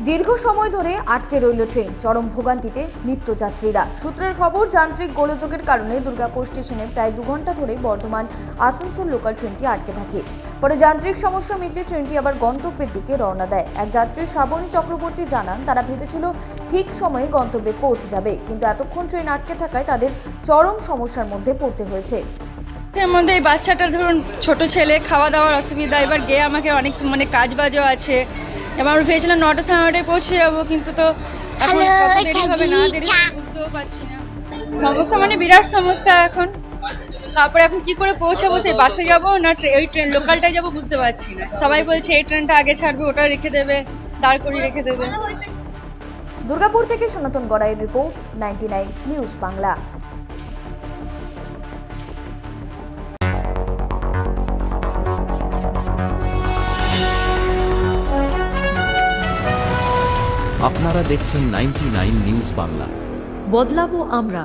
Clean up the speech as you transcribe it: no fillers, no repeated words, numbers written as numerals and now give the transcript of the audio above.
দীর্ঘ সময় ধরে আটকে রইল ট্রেন, চরম ভোগান্তিতে নিত্যযাত্রীরা। সূত্রের খবর, যান্ত্রিক গোলযোগের কারণে দুর্গাপুর স্টেশনে প্রায় 2 ঘন্টা ধরে বর্ধমান আসানসোল লোকাল ট্রেনটি আটকে থাকে। পরে যান্ত্রিক সমস্যা মিটলে ট্রেনটি আবার গন্তব্যের দিকে রওনা দেয়। এক যাত্রী শ্রাবণী চক্রবর্তী জানান, তারা ভেবেছিল ঠিক সময়ে গন্তব্যে পৌঁছে যাবে, কিন্তু এতক্ষণ ট্রেন আটকে থাকায় তাদের চরম সমস্যার মধ্যে পড়তে হয়েছে। এর মধ্যে এই বাচ্চাটা ধরুন ছোট ছেলে, খাওয়া দাওয়ার অসুবিধা, এবার গিয়ে আমাকে অনেক কাজ বাজও আছে। এবার আমরা ভেবেছিলাম 9টা সাড়ে 9টায় পৌঁছে যাবো, কিন্তু তো এখন কত দেরি হবে না দেরি হবে বুঝতেও পারছি না। সমস্যা বিরাট সমস্যা এখন। তারপরে এখন কি করে পৌঁছাবো, সেই বাসে যাবো না ওই ট্রেন লোকালটায় যাবো বুঝতে পারছি না। সবাই বলছে এই ট্রেনটা আগে ছাড়বে, ওটা রেখে দেবে, দাঁড় করিয়ে রেখে দেবে। দুর্গাপুর থেকে সনাতন গড়াইয়ের রিপোর্ট, 99 নিউজ বাংলা। আপনারা দেখছেন 99 নিউজ বাংলা। বদলাবো আমরা।